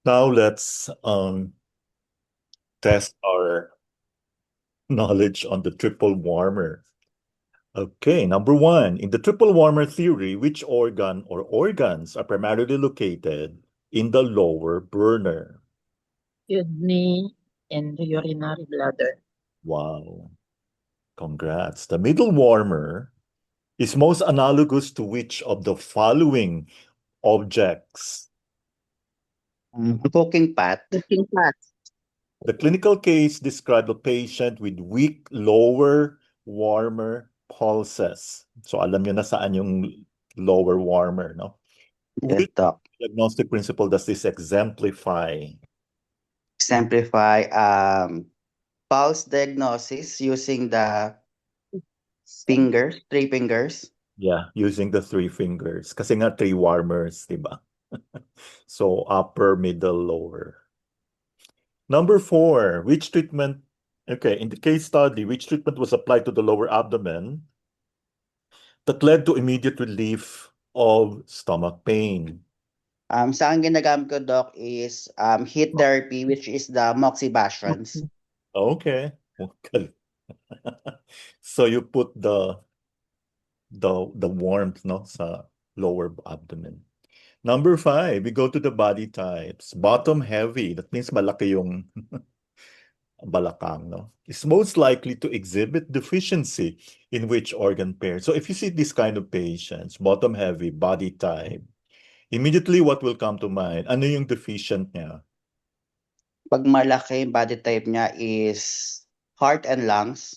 Now let's test our knowledge on the triple warmer. Okay, number one, in the triple warmer theory, which organ or organs are primarily located in the lower burner? Kidney and the urinary bladder. Wow, congrats. The middle warmer is most analogous to which of the following objects? Cooking pot. Cooking pot. The clinical case described a patient with weak lower warmer pulses. So alam nyo na saan yung lower warmer, no? Yes, Which doc. diagnostic principle does this exemplify? Exemplify pulse diagnosis using the fingers, 3 fingers. Yeah, using the three fingers. Kasi nga three warmers, di ba? So upper, middle, lower. Number four, which treatment, okay, in the case study, which treatment was applied to the lower abdomen that led to immediate relief of stomach pain? Sa akin ginagamit ko, doc, is heat therapy, which is the moxibustions. Okay. Okay. So you put the warmth, no, sa lower abdomen. Number five, we go to the body types. Bottom heavy, that means malaki yung balakang, no? Is most likely to exhibit deficiency in which organ pair. So if you see this kind of patients, bottom heavy, body type, immediately what will come to mind? Ano yung deficient niya? Pag malaki, body type niya is heart and lungs.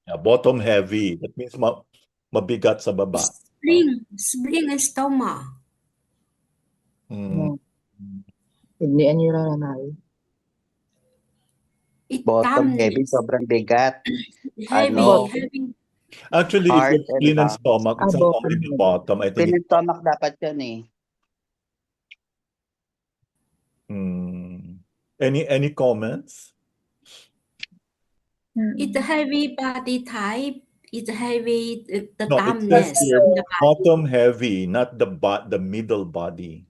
Yeah, bottom heavy, that means mabigat sa baba. Spleen and stomach. Hmm. Kidney and urinary. Bottom heavy, Tumness. sobrang bigat. Heavy. Actually, if Heart it's spleen and and lungs. stomach, it's not only the bottom. I think Spleen and it's stomach dapat yan eh. Any comments? It's a heavy body type. It's heavy the No, it says dumbness here in the body. bottom heavy, not the middle body.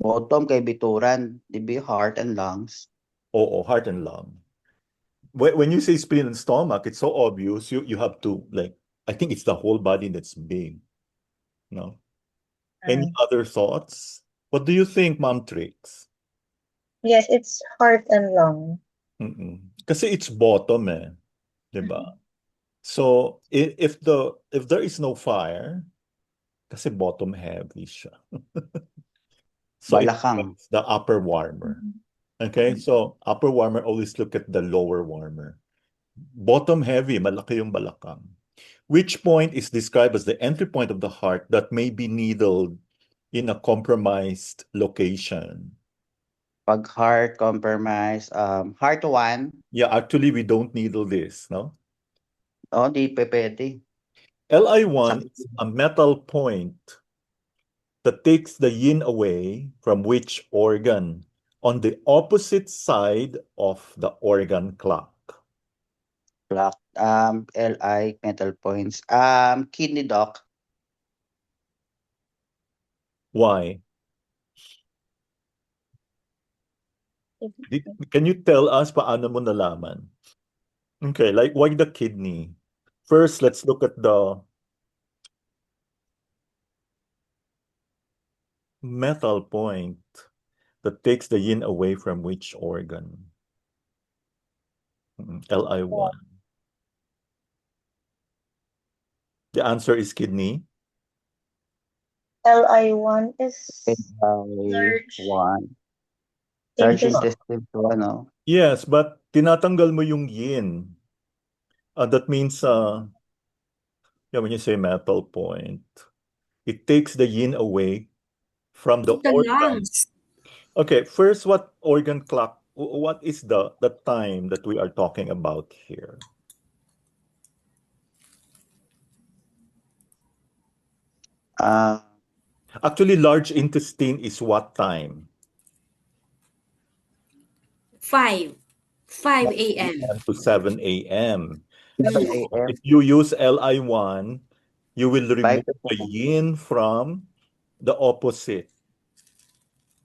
Bottom kay bituran, di ba, heart and lungs. Oh, heart and lung. When you say spleen and stomach, it's so obvious. You have to like. I think it's the whole body that's big. No. Any other thoughts? What do you think, Mom Tricks? Yes, it's heart and lung. Kasi it's bottom eh, 'di ba? So if there is no fire, kasi bottom heavy siya. So Balakang. it's the upper warmer. Okay, so upper warmer, always look at the lower warmer. Bottom heavy, malaki yung balakang. Which point is described as the entry point of the heart that may be needled in a compromised location? Pag heart compromise, heart 1. Yeah, actually, we don't needle this, no? Oh, di pwede. LI1 is a metal point that takes the yin away from which organ on the opposite side of the organ clock? Clock. LI, metal points. Kidney, doc. Why? Can you tell us paano mo nalaman? Okay, like why the kidney? First, let's look at the metal point that takes the yin away from which organ? LI1. The answer is kidney. LI1 is large. LI1. Large Intestine. intestine to ano? Yes, but tinatanggal mo yung yin. That means, yeah, when you say metal point, it takes the yin away from the The organ. lungs. Okay, first, what organ clock? What is the time that we are talking about here? Actually, large intestine is what time? 5 a.m. to 7 a.m. 7 a.m. If you use LI1, you will remove 5 to the 7. yin from the opposite.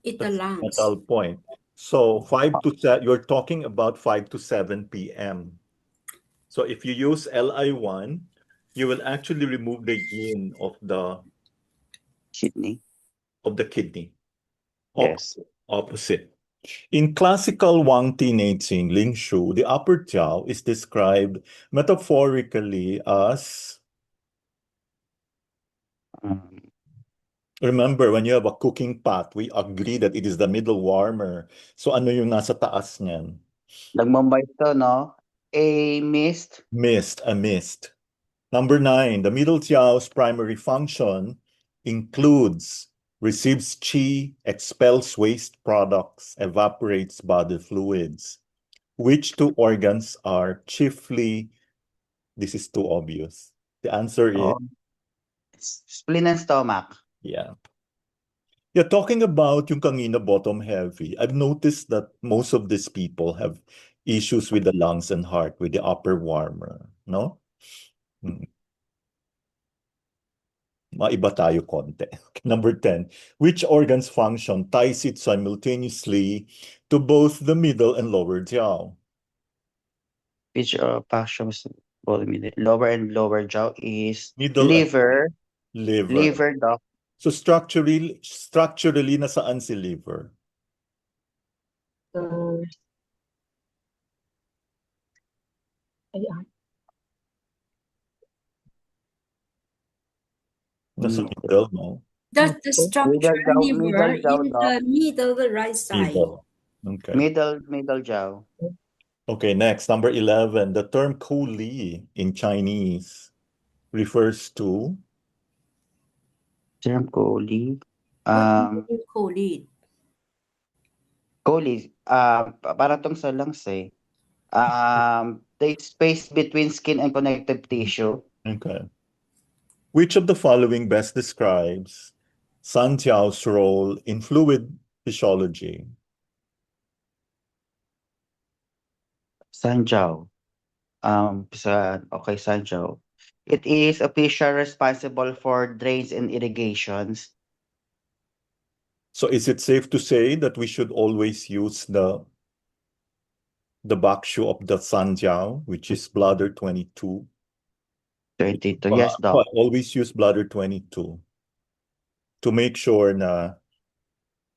It's the That's lungs. metal point. So 5 to 7, you're talking about 5 to 7 p.m. So if you use Li1, you will actually remove the yin of the Kidney. kidney. Yes. Opposite. In classical Wang Tinei Ling Shu, the upper jiao is described metaphorically as, Um, remember, when you have a cooking pot, we agree that it is the middle warmer. So ano yung nasa taas niyan? nagmamay to, no? A mist. Mist, a mist. Number 9, the middle jiao's primary function includes receives qi, expels waste products, evaporates body fluids. Which two organs are chiefly, this is too obvious. The answer is, Oh. Spleen and stomach. yeah. Yeah, talking about yung kanina bottom heavy, I've noticed that most of these people have issues with the lungs and heart, with the upper warmer, no? Maiba tayo konti. Number 10, which organ's function ties it simultaneously to both the middle and lower jiao? Which functions lower and lower jaw is Middle and liver. liver. Liver, doc. So structurally nasaan si liver? Nasa middle, no? That's the structure liver middle in jaw, the middle, the right side. Middle. Okay. middle jaw. Okay, next, number 11. The term Ku-Li in Chinese refers to Term coli. What do you call it? Coli. Para tong sa lungs eh. The space between skin and connective tissue. Okay. Which of the following best describes San Jiao's role in fluid physiology? Sanjiao. Sanjiao. It is a fissure responsible for drains and irrigations. So is it safe to say that we should always use the bakshu of the San Jiao, which is bladder 22? 22. Yes, doc. Always use bladder 22 to make sure na,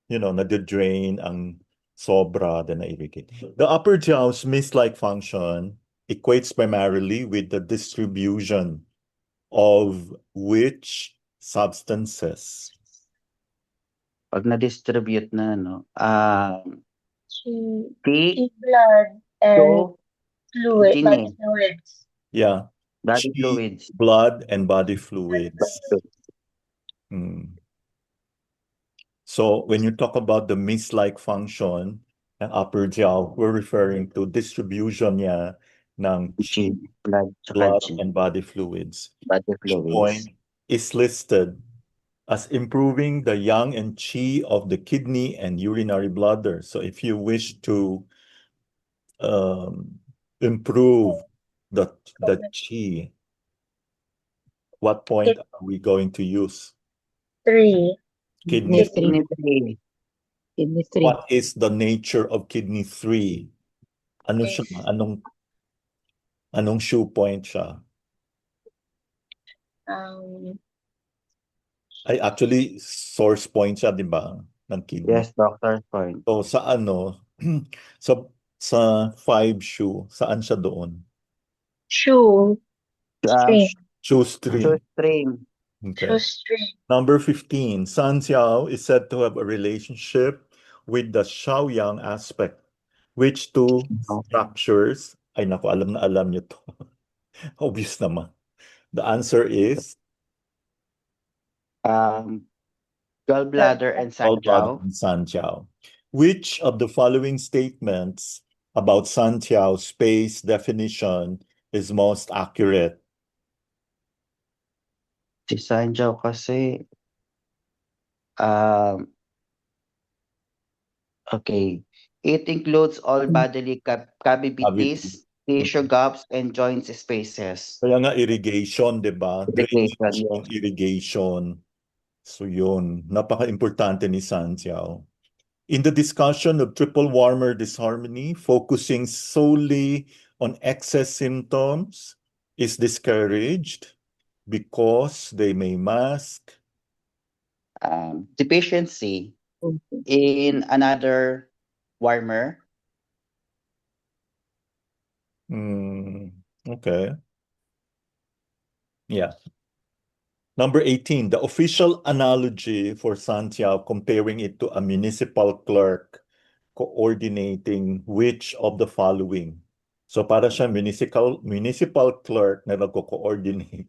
na the drain ang sobra na irrigate. The upper jiao's mist-like function equates primarily with the distribution of which substances? Pag na-distribute na, no? Blood and fluid, kidney. body fluids. Yeah. Body Qi, fluids. blood, and body fluids. So when you talk about the mist-like function ng upper jiao, we're referring to distribution niya ng qi, blood, blood and body fluids. Body Which point is listed as improving the yang and qi of the kidney and urinary bladder. So if you wish to improve the qi, what point are we going to use? 3. Kidney 3. 3. Kidney 3. What is the nature of kidney 3? Ano siya? Anong shoe point siya? Ay, actually, source point siya, di ba? Ng kidney. Yes, doctor's point. So, sa sa 5 shoe, saan siya doon? Shoe. String. Shoe string. Shoestring. Okay. Shoestring. Number 15, San Xiao is said to have a relationship with the Shaoyang aspect, which two structures, ay naku, alam na alam niyo to. Obvious naman. The answer is gallbladder and Sanjiao. Sanjiao. Which of the following statements about Sanjiao's space definition is most accurate? Si Sanjiao kasi okay. It includes all bodily cavities, tissue gaps, and joint spaces. Kaya nga irrigation, di ba? Irrigation, Drainage and irrigation. So yun, napaka-importante ni Sanjiao. In the discussion of triple warmer disharmony, focusing solely on excess symptoms is discouraged because they may mask. Deficiency in another warmer. Okay. Yeah. Number 18, the official analogy for Santiago, comparing it to a municipal clerk coordinating which of the following. So para siya municipal clerk na nagko-coordinate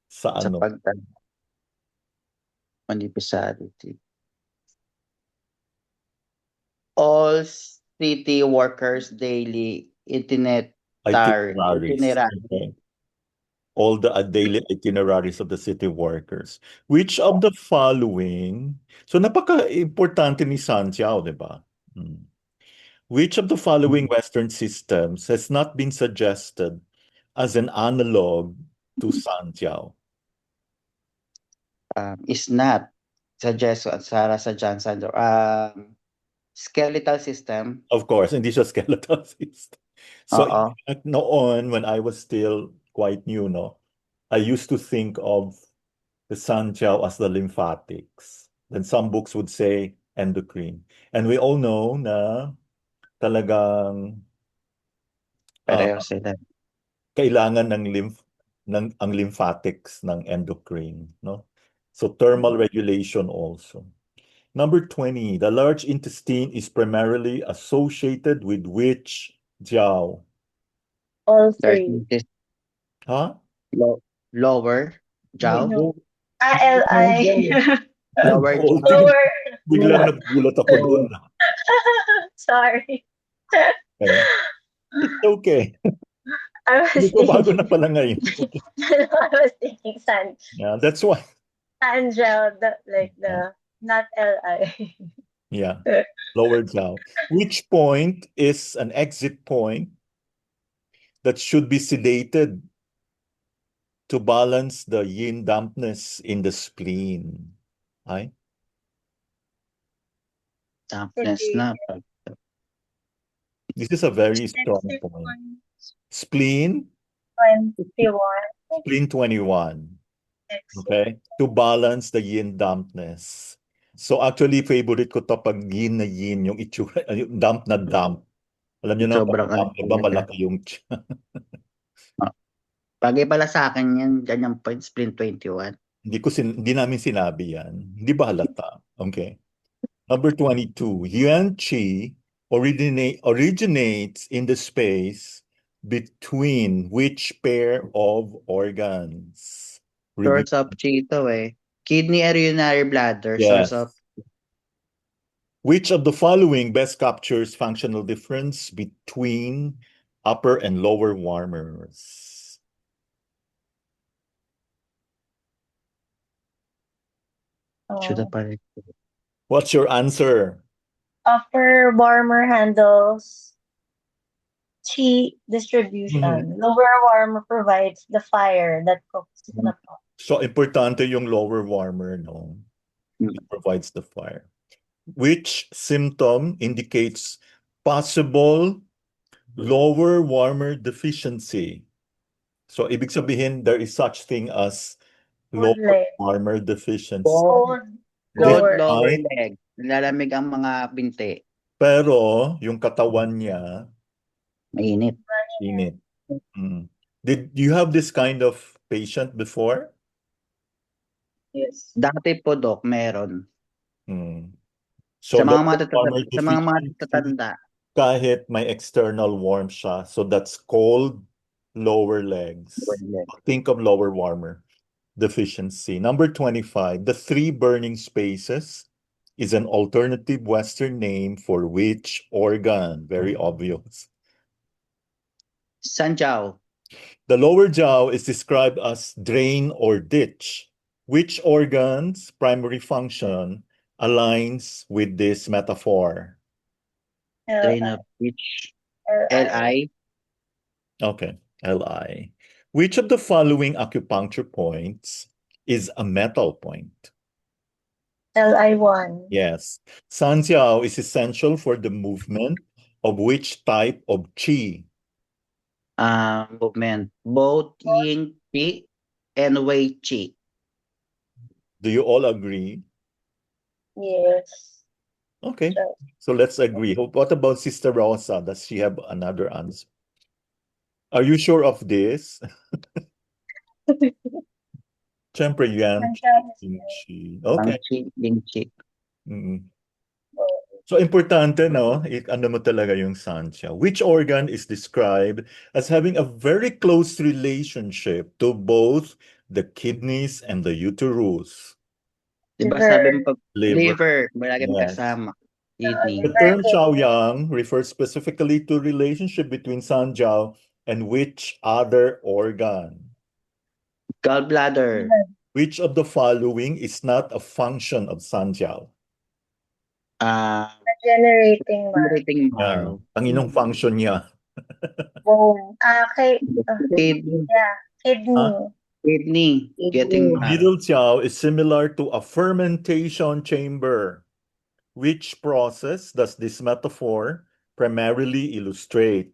sa Sa ano? municipality. All city workers daily Itineraries. itinerary. Okay. All the daily itineraries of the city workers. Which of the following? So napaka-importante ni Santiago, di ba? Which of the following Western systems has not been suggested as an analog to Santiago? Is not suggest sa Johnson. Skeletal system. Of course, hindi siya skeletal system. So in Oo. fact, noon, when I was still quite new, no, I used to think of the Santiago as the lymphatics. Then some books would say endocrine. And we all know na talagang Pareho sila. kailangan ang lymphatics ng endocrine, no? So thermal regulation also. Number 20, the large intestine is primarily associated with which jiao? All There's three. this Huh? lower jaw. No. LI. Lower Oh, jaw. Lower. biglang nagulat ako doon. Sorry. Okay. It's okay. I was Hindi ko bago thinking, na pala ngayon. I was thinking Yeah, that's why. Sandgel, not LI. Yeah, lower jiao. Which point is an exit point that should be sedated to balance the yin dampness in the spleen? Ay? Dampness na. This is a very strong point. Spleen, 21. spleen 21. Okay? To balance the yin dampness. So actually, favorite ko to pag yin na yin, yung itsura, yung damp na damp. Alam niyo na, Sobrang pag damp, diba, malaki yung Bagay pala sa akin yan, ganyang point, spleen 21. Hindi namin sinabi yan. Hindi ba halata? Okay. Number 22. Yuan Qi originates in the space between which pair of organs? Source of chi ito eh. Kidney, urinary bladder, Yes. source of Which of the following best captures functional difference between upper and lower warmers? should have pala. What's your answer? Upper warmer handles chi distribution. Lower warmer provides the fire that cooks the pot. So, importante yung lower warmer, no? It provides the fire. Which symptom indicates possible lower warmer deficiency? So, ibig sabihin, there is such thing as lower Leg. warmer deficiency. Cold Good lower. Lower eye. leg. Nilalamig ang mga binti. Pero, yung katawan niya, Mainit. init. Did you have this kind of patient before? Yes. Dati po, Doc, meron. So, Sa mga lower warmer sa mga deficiency, matatanda. kahit may external warmth siya. So that's cold lower legs. Think of lower warmer deficiency. Number 25, the three burning spaces is an alternative Western name for which organ? Very obvious. Sanjiao. The lower jiao is described as drain or ditch. Which organ's primary function aligns with this metaphor? Drain of which? LI. Okay, LI. Which of the following acupuncture points is a metal point? Li1. Yes. Sanjiao is essential for the movement of which type of qi? Movement. Both yin qi and wei qi. Do you all agree? Yes. Okay. So, So let's agree. What about Sister Rosa? Does she have another answer? Are you sure of this? Siyempre, yan. Yin qi. Ang Okay. qi, yin qi. Mm. So, importante, no? Ano mo talaga yung Sanjiao. Which organ is described as having a very close relationship to both the kidneys and the uterus? Diba Liver. sabi mo pag Liver. liver, malagi Yes. magkasama. Kidney. The term Shaoyang refers specifically to relationship between Sanjiao and which other organ? Gallbladder. Which of the following is not a function of Sanjiao? Generating marrow. Generating Yan. marrow. Ang inong function niya. Bone. Kidney. Kidney. Kidney. Getting The marrow. middle jiao is similar to a fermentation chamber. Which process does this metaphor primarily illustrate?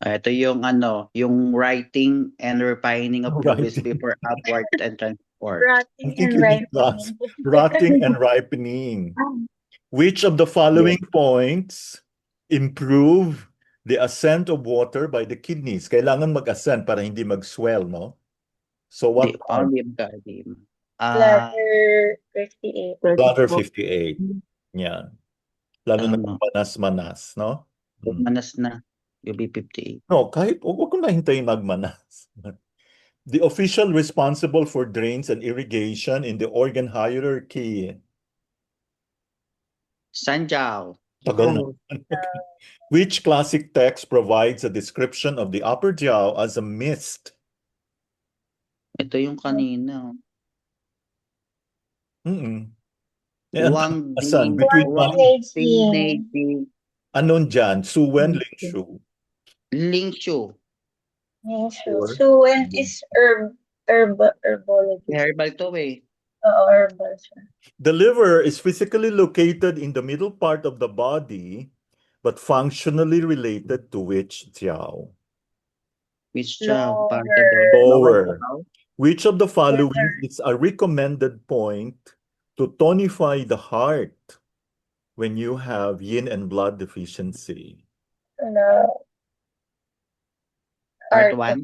Ito yung yung writing and refining of fluids Writing. before upward and transport. I Rotting think and you need class. ripening. Rotting and ripening. Which of the following points improve the ascent of water by the kidneys? Kailangan mag-ascend para hindi mag-swell, no? So what? Only garden. Bladder 58. Bladder 58. Yan. Lalo na Tama. manas-manas, no? Manas na. UB58. No, kahit huwag ko na hintayin magmanas. The official responsible for drains and irrigation in the organ hierarchy. Sanjiao. Tagal na. Which classic text provides a description of the upper jiao as a mist? Ito yung kanina. Asan? Ding. Between Wang Ding. Anon dyan? Suwen, Lingshu. Lingshu. Suwen is herbology. Herbal to eh. Herbal. The liver is physically located in the middle part of the body, but functionally related to which jiao? Which jiao? Lower. Which of the following is a recommended point to tonify the heart when you have yin and blood deficiency? No. Part 1?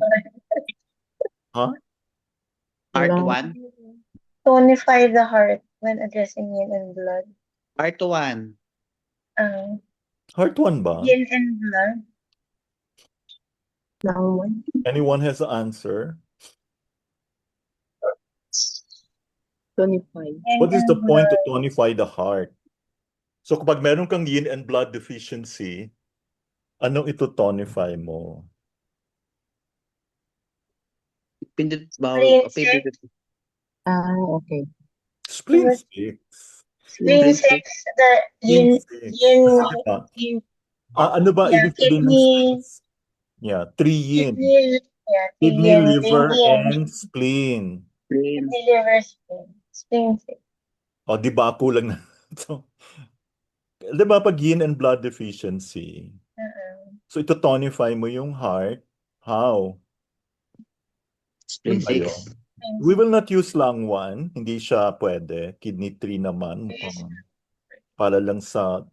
Huh? Part 1? Tonify the heart when addressing yin and blood. Part 1. Heart 1 ba? Yin and blood. Anyone has an answer? Tonify. What is the point to tonify the heart? So kapag meron kang yin and blood deficiency, anong ito tonify mo? Pindot Okay. Spleen 6. Spleen 6, the yin, ano ba ibig sabihin ng kidney. Yeah, 3 yin. Kidney, Liver, and spleen. Kidney, liver, spleen 6. O, di ba kulang na ito? Di ba pag yin and blood deficiency? So ito tonify mo yung heart. How? Spleen Ayun. 6. We will not use lang 1. Hindi siya pwede. Kidney 3 naman. Para lang sa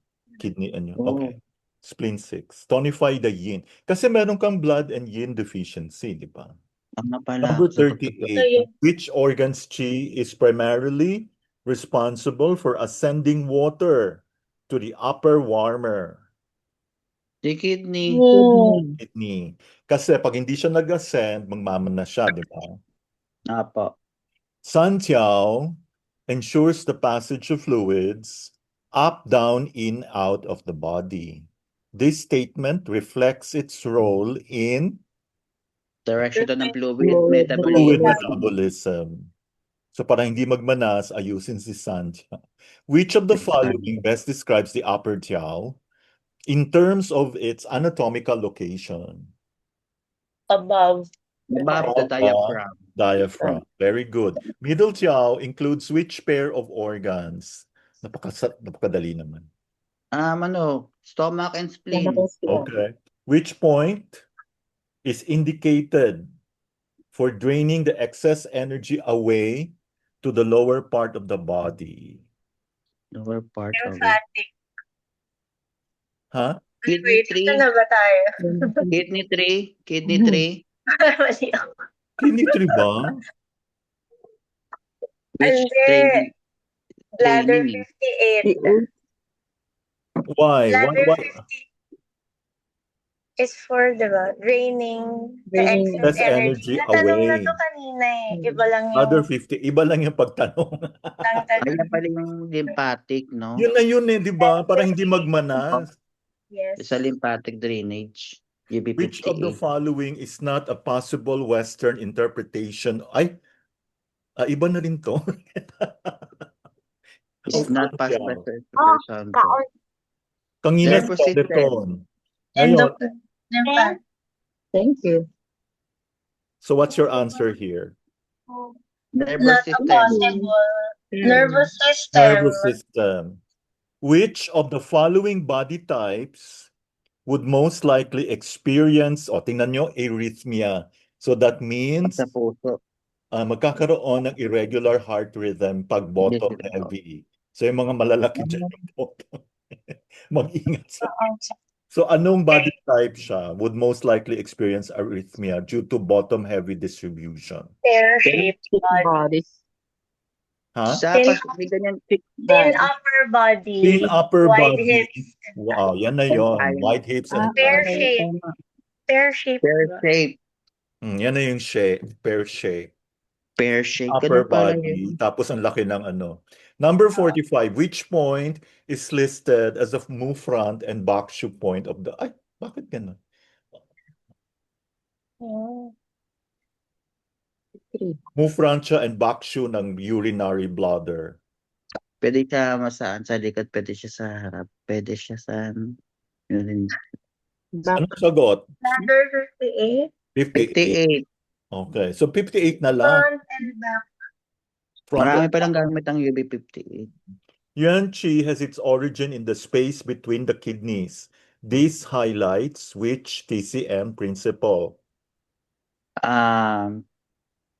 kidney. Okay. Spleen 6. Tonify the yin. Kasi meron kang blood and yin deficiency, di ba? Number 38. Which organ's qi is primarily responsible for ascending water to the upper warmer? The kidney. Kidney. Kasi pag hindi siya nag-ascend, magmamana siya, di ba? Apo. Sanjiao ensures the passage of fluids up, down, in, out of the body. This statement reflects its role in Direction ng fluid fluid metabolism. metabolism. So para hindi magmanas, ayusin si Sanjiao. Which of the following best describes the upper jiao in terms of its anatomical location? Above. Above the Above the diaphragm. diaphragm. Very good. Middle jiao includes which pair of organs? Napakadali naman. Stomach and spleen. Okay. Which point is indicated for draining the excess energy away to the lower part of the body? Lower part of it. Lymphatic. Huh? Kidney Wait, tree. ito na ba tayo? Kidney tree. Kidney tree. Mali ako. Kidney tree ba? Which Hindi. drain? Bladder Draining. 58. Why? Bladder 50 is for, diba, draining the Draining excess Less energy energy. Natanong na away. to kanina eh. Iba lang Other yung 50, iba lang yung pagtanong. Kaya pala yung lymphatic, no? Yun na yun eh, di ba? Para hindi magmanas. Yes. Sa lymphatic drainage. Which of the UB58. following is not a possible Western interpretation? Ay, iba na rin to. It's not possible Siya. for person. Kanina Nervous si system. Peloton. Ngayon, Lymphatic. Thank you. so what's your answer here? Nervous Not a system. possible. Nervous system. Nervous system. Which of the following body types would most likely experience, tingnan nyo, arrhythmia. So that means Sa puso. magkakaroon ng irregular heart rhythm pag bottom Yes, heavy. So yung mga malalaki dyan yung bottom. Mag-ingat sa. So anong body type siya would most likely experience arrhythmia due to bottom heavy distribution? Pear-shaped body. Bodies. Ha? Sa may ganyan. Thin upper body. Thin upper wide body. hips. Wow, yan na yon. Wide hips and Pear-shaped. Pear-shaped. Pear diba? shape. yan na yung shape, pear shape. Pear shape. Upper Ganun pala body, yun. tapos ang laki ng ano. Number 45, which point is listed as a move front and back shoe point of the... Ay, bakit ganun? Oh. Move front siya and back shoe ng urinary bladder. Pwede siya masaan sa likod. Pwede siya sa harap. Pwede siya sa... Yun. Anong sagot? Bladder 58. 58. 58. Okay, so 58 na lang. Front and back. Front Marami and palang back. gamit ang UB58. Yuan Qi has its origin in the space between the kidneys. This highlights which TCM principle?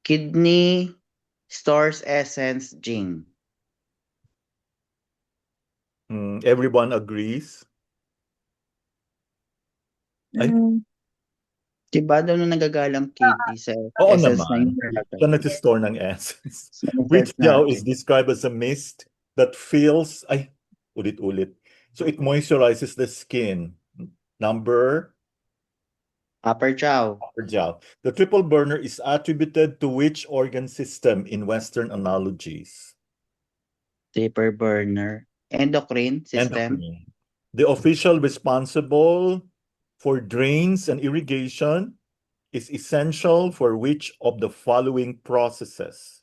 Kidney stores essence gene. Everyone agrees? Ay. Diba doon na nagagalang kidney sa Oo essence naman. na Siya nagsistore ng essence. Essence Which gel natin. is described as a mist that fills, ulit-ulit. So it moisturizes the skin. Number? Upper jaw. Upper gel. The triple burner is attributed to which organ system in Western analogies? Taper burner. Endocrine system. Endocrine. The official responsible for drains and irrigation is essential for which of the following processes?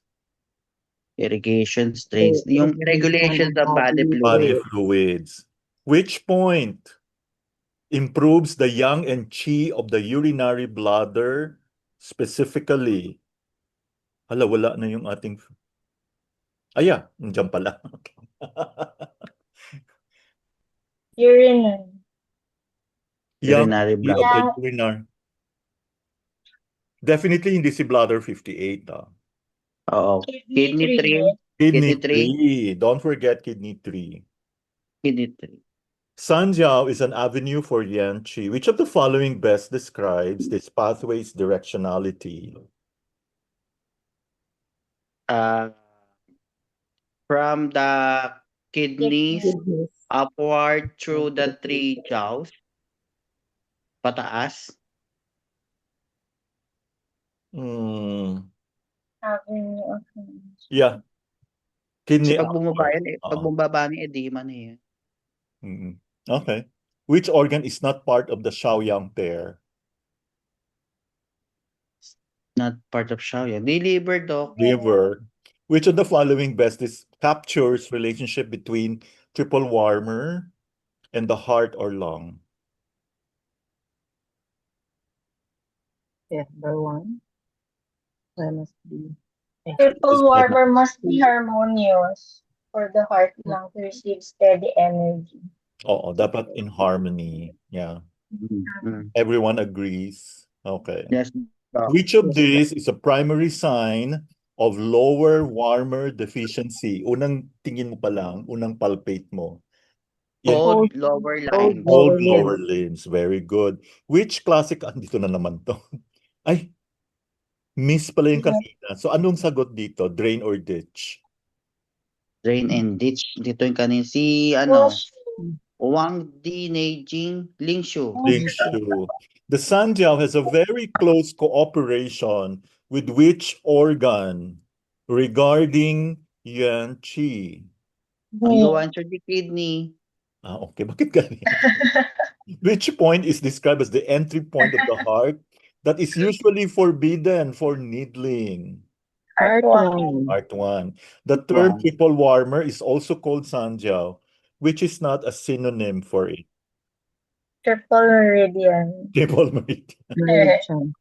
Irrigation strains. Yung regulations of body Body fluid. fluids. Which point improves the yang and qi of the urinary bladder specifically? Hala, wala na yung ating... nandiyan pala. Urinary. Urinary Yang qi of bladder. the urinary. Definitely hindi si bladder 58. Oo. Kidney tree. Kidney Kidney 3. Don't forget kidney 3. Kidney tree. Sanjiao is an avenue for Yan Qi. Which of the following best describes this pathway's directionality? From the kidneys upward through the three jaws. Pataas. Yeah. Kidney Kasi pag bumaba upward. yan, pag bumaba ni edema na yan. Okay. Which organ is not part of the Shaoyang pair? Not part of Shaoyang. The liver, doc. Liver. Which of the following best captures relationship between triple warmer and the heart or lung? Yeah, number 1. Must be. Triple warmer must be harmonious for the heart lung to receive steady energy. Oo, dapat in harmony. Yeah. Everyone agrees. Okay. Yes, Doc. Which of these is a primary sign of lower warmer deficiency? Unang tingin mo pa lang, unang palpate mo. Yan, Cold lower line. cold lower lower limbs. Very good. Which classic, dito na naman to. Ay, miss pala yung kanina. So anong sagot dito? Drain or ditch? Drain and ditch. Dito yung kanin. Si, Wang Di Neijing Lingshu. Lingshu. The Sanjiao has a very close cooperation with which organ regarding Yuan Qi? You answered the kidney. Okay. Bakit ganyan? Which point is described as the entry point of the heart that is usually forbidden for needling? Part 1. Part 1. The term triple warmer is also called Sanjiao, which is not a synonym for it. Triple meridian. Triple meridian.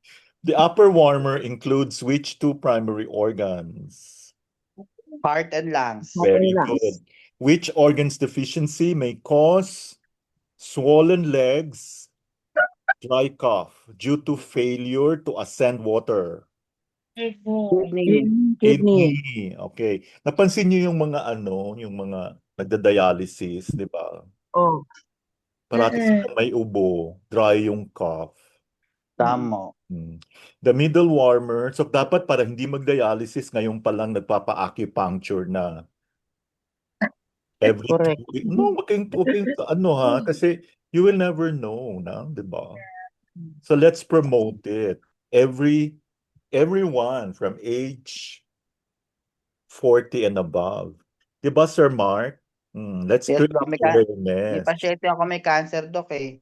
The upper warmer includes which two primary organs? Heart and lungs. Very good. Which organ's deficiency may cause swollen legs, dry cough due to failure to ascend water? Kidney. Kidney. Okay. Napansin niyo yung mga yung mga nagda-dialysis, di ba? Oh. Parati silang may ubo, dry yung cough. Tama. The middle warmer, so dapat para hindi mag-dialysis, ngayon pa lang nagpapa-acupuncture na. Every Correct. 2 weeks. No, wag kayong kasi you will never know, di ba? So let's promote it. Everyone from age 40 and above. Di ba, Sir Mark? Let's Yes, create Doc. May awareness. pasyente ako may cancer, Doc eh.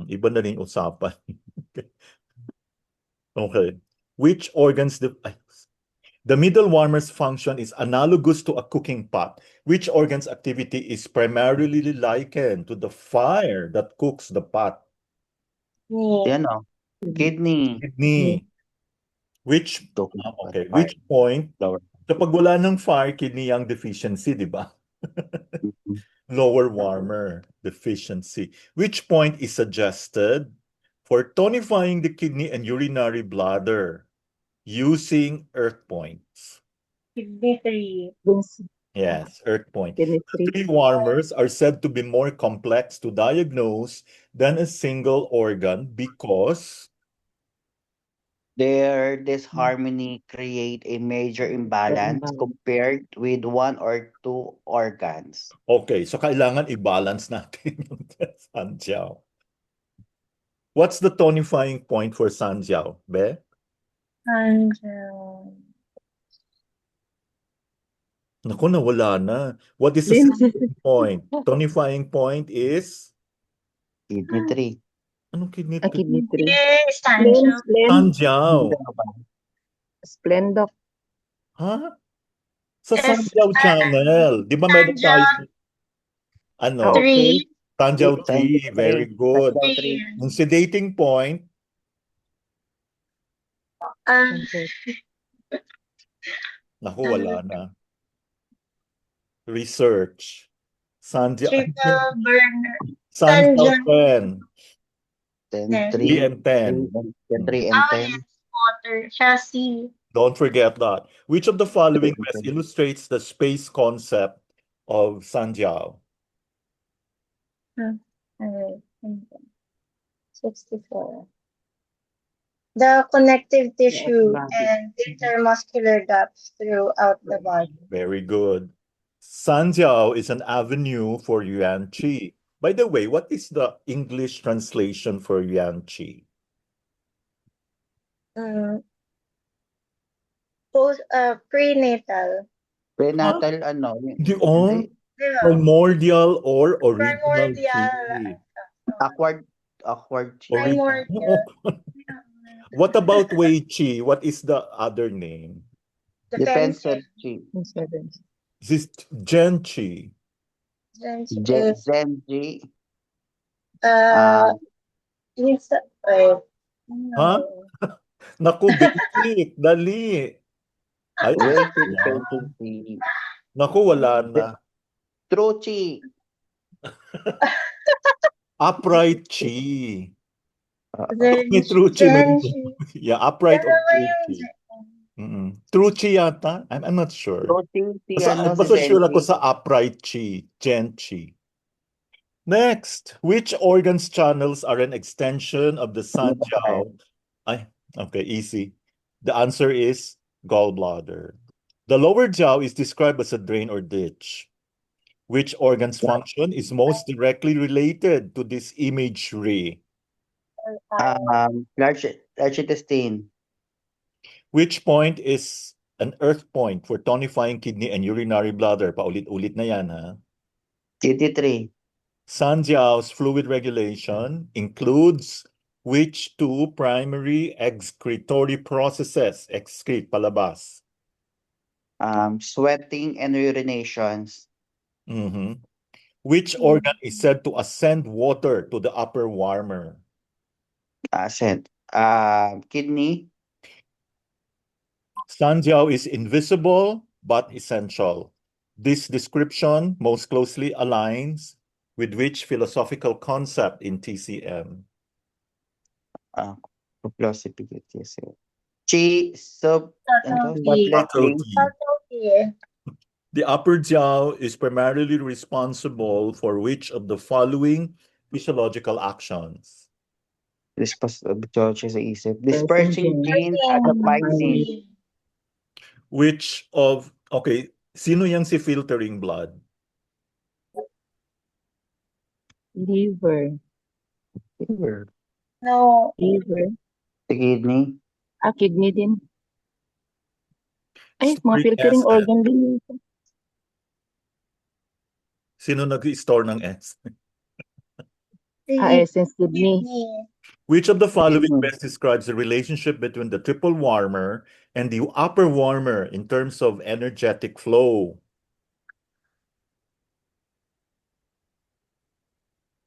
Iba na rin usapan. Okay. Which organs the middle warmer's function is analogous to a cooking pot. Which organ's activity is primarily likened to the fire that cooks the pot? Yan o. Kidney. Kidney. Which Okay. Which point? Lower. Kapag wala ng fire, kidney ang deficiency, di ba? Lower warmer deficiency. Which point is suggested for tonifying the kidney and urinary bladder using earth points? Kidney 3. Yes, earth point. Kidney The 3 warmers are said to be more complex to diagnose than a single organ because their disharmony create a major imbalance compared with 1 or 2 organs. Okay, so kailangan i-balance natin yung Sanjiao. What's the tonifying point for Sanjiao, Be? Sanjiao. Naku, nawala na. What is the tonifying point? Tonifying point is? Kidney 3. Anong kidney 3? Kidney 3. Sanjiao. Sanjiao. Splendor. Ha? Sa Sanjiao channel. Di ba meron tayo? Ano? 3. Sanjiao 3. Very good. Yung sedating point? Naku, wala na. Research. Triple burner. Sanjiao 10. 10, 3 and 10. 3 and 10. Water. Chassis. Don't forget that. Which of the following best illustrates the space concept of Sanjiao? 64. The connective tissue and intermuscular gaps throughout the body. Very good. Sanjiao is an avenue for Yuan Qi. By the way, what is the English translation for Yuan Qi? Prenatal. Prenatal ano? Primordial or original Primordial. Qi? Awkward Qi. Primordial. What about Wei Qi? What is the other name? Defensive Qi. This is Gen Qi. Gen Qi. Huh? Naku, basic. Dali. Ay, Well, wala. painting. Naku, wala na. Trochi. Upright chi. May Zenshi. true chi, may Zenshi. yeah, upright or Ano ba true yung chi. True chi yata? I'm not sure. Trochi si Basta, si basta sure ako Zenshi. sa upright chi, gen chi. Next, which organs channels are an extension of the Sanjiao? Ay, okay, easy. The answer is gallbladder. The lower jiao is described as a drain or ditch. Which organ's function is most directly related to this imagery? Large intestine. Which point is an earth point for tonifying kidney and urinary bladder? Paulit-ulit na yan, ha? TT3. Sanjiao's fluid regulation includes which two primary excretory processes? Excrete, palabas. Sweating and urinations. Mhm. Which organ is said to ascend water to the upper warmer? Scent. Kidney. Sanjiao is invisible but essential. This description most closely aligns with which philosophical concept in TCM? Plausibility. Chi Subtlety. subtlety. Subtlety. The upper jiao is primarily responsible for which of the following physiological actions? Responsibility sa isip. Dispersing Dispersing genes, adaptizing. Which of, okay, sino yang si filtering blood? Liver. No. Liver. The kidney. Kidney din. Ay, mga Uric filtering acid. organ din yun. Sino nag-store ng S? Essence kidney. Which of the following Kidney. best describes the relationship between the triple warmer and the upper warmer in terms of energetic flow?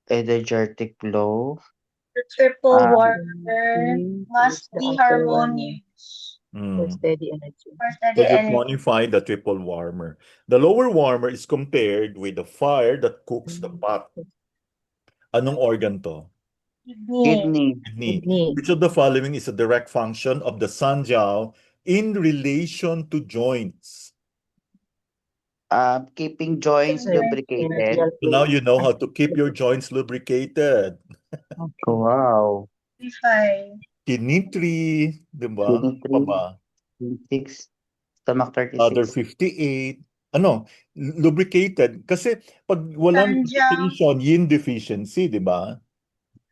The Energetic flow. triple Ah. warmer must be harmonious For steady energy. for So steady you energy. quantify the triple warmer. The lower warmer is compared with the fire that cooks the pot. Anong organ to? Kidney. Kidney. Kidney. Which of the following is a direct function of the Sanjiao in relation to joints? Keeping joints lubricated. So now you know how to keep your joints lubricated. Wow. Kidney 3, di ba? Kidney Ano pa ba? 6. Stomach Other 36. 58. Ano? Lubricated. Kasi pag walang Sanjiao. lubrication, yin deficiency, di ba?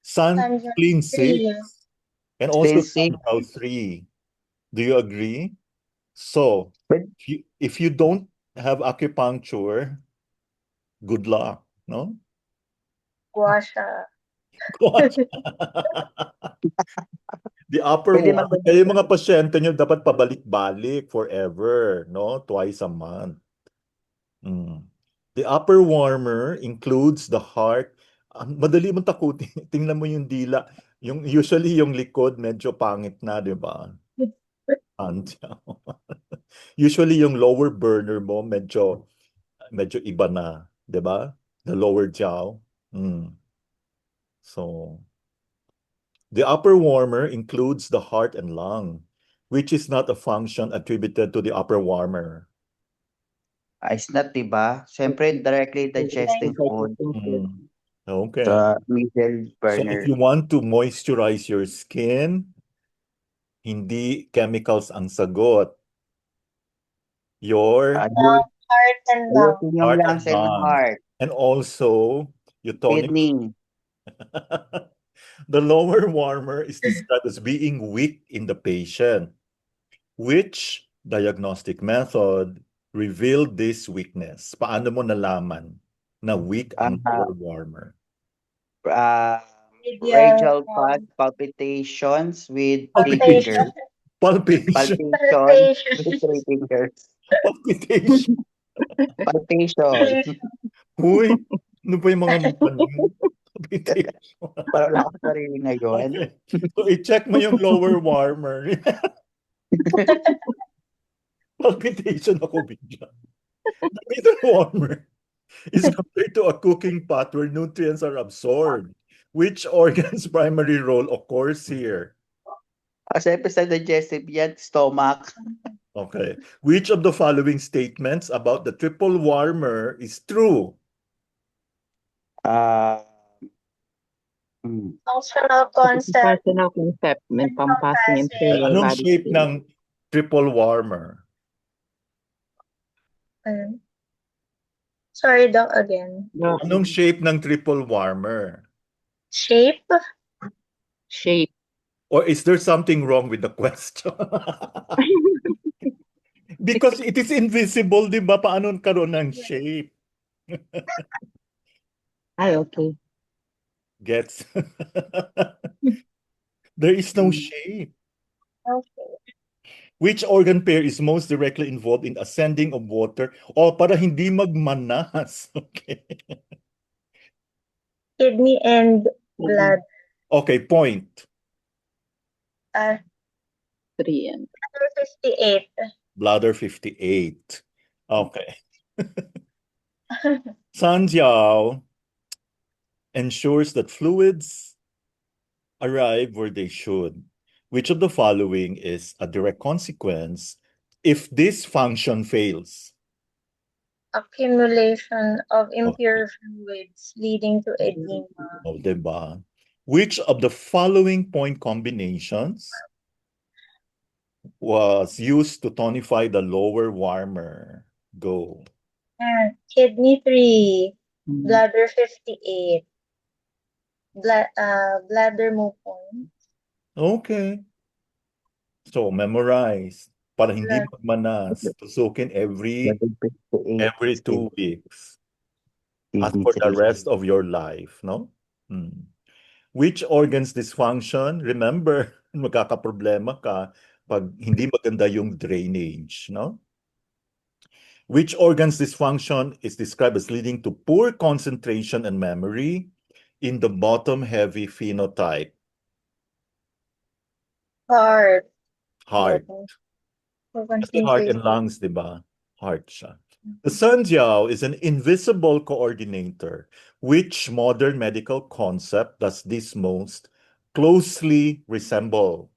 Sun, spleen 6. And also Spleen 6. Sanjiao 3. Do you agree? So, But- if you don't have acupuncture, good luck, no? Guasha. The upper Pwede one, magbalik- kaya yung mga pasyente nyo dapat pabalik-balik forever, no? Twice a month. The upper warmer includes the heart. Madali mong takutin. Tingnan mo yung dila. Usually yung likod medyo pangit na, di ba? Usually yung lower burner mo medyo iba na, di ba? The lower jiao. So, the upper warmer includes the heart and lung, which is not a function attributed to the upper warmer. It's not, diba? Siyempre, directly digesting food. Okay. The middle So burner. if you want to moisturize your skin, hindi chemicals ang sagot. Your Heart and lung. Yung heart lungs and and lungs. heart. And also, you tonic. Kidney. The lower warmer is described as being weak in the patient. Which diagnostic method revealed this weakness? Paano mo nalaman na weak ang lower warmer? Radial palpitations with 3 fingers. Palpation. Palpitations with 3 fingers. Palpitation. Palpitation. Uy, ano pa yung mga Palpitation. Parang wala akong sarili ngayon. Okay. So, i-check mo yung lower warmer. Palpitation ako bigla. The middle warmer is compared to a cooking pot where nutrients are absorbed. Which organ's primary role occurs here? Siyempre sa digestive yan, stomach. Okay. Which of the following statements about the triple warmer is true? Functional concept. Personal concept, may pampasing inferior Anong body shape shape. ng triple warmer? Sorry, Doc, again. No, Anong shape ng triple warmer? Shape? shape. Or is there something wrong with the question? Because it is invisible, di ba? Paano karoon ng shape? Ay, okay. Gets? There is no shape. Okay. Which organ pair is most directly involved in ascending of water? O para hindi magmanas. Okay. Kidney and blood. Okay, point. 3 and 58. Bladder 58. Okay. Sanjiao ensures that fluids arrive where they should. Which of the following is a direct consequence if this function fails? Accumulation of impure fluids leading to edema. Oh, diba? Which of the following point combinations was used to tonify the lower warmer? Go. Kidney 3. Bladder 58. Bladder mo point. Okay. So, memorize. Para hindi Blood. magmanas. Tusukin every 2 weeks. As Kidney for the 3. rest of your life, no? Which organs dysfunction? Remember, magkakaproblema ka pag hindi maganda yung drainage, no? Which organ's dysfunction is described as leading to poor concentration and memory in the bottom-heavy phenotype? Heart. Heart. Kasi heart and lungs, di ba? Heart siya. The Sanjiao is an invisible coordinator. Which modern medical concept does this most closely resemble?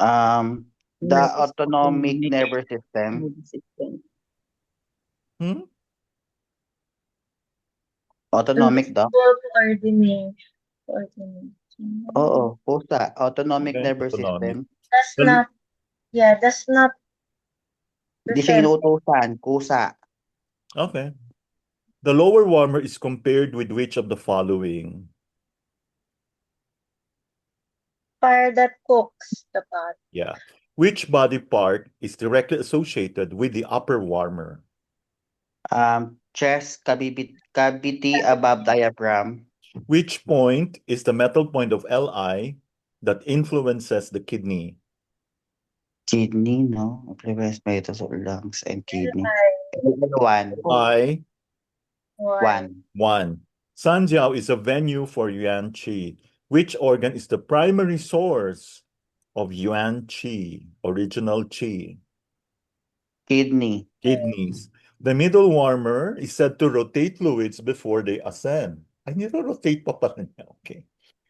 The autonomic nervous system. Autonomic, Doc? Coordination. Oo, pusa. Autonomic Okay, nervous autonomic. system. That's not. Hindi siya inuutosan. Kusa. Okay. The lower warmer is compared with which of the following? Fire that cooks the pot. Yeah. Which body part is directly associated with the upper warmer? Chest cavity above diaphragm. Which point is the metal point of Li that influences the kidney? Kidney, no? Influence by ito sa lungs and kidney. One. I. 1. 1. Sanjiao is a venue for Yuan Qi. Which organ is the primary source of Yuan Qi, original Qi? Kidney. Kidneys. The middle warmer is said to rotate fluids before they ascend. Ay, niro-rotate pa pala niya. Okay.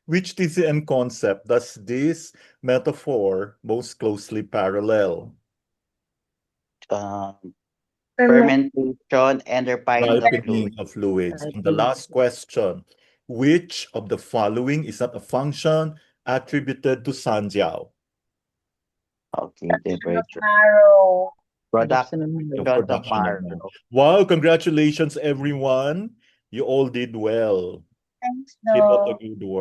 Which TCM concept does this metaphor most closely parallel? Fermentation and refining of Ripening fluid. of fluids. And the last question, which of the following is not a function attributed to Sanjiao? Okay, temperature. Marrow. Production Yung of production of marrow. marrow. Wow, congratulations everyone. You all did well. Thanks, Keep up Doc. the good work.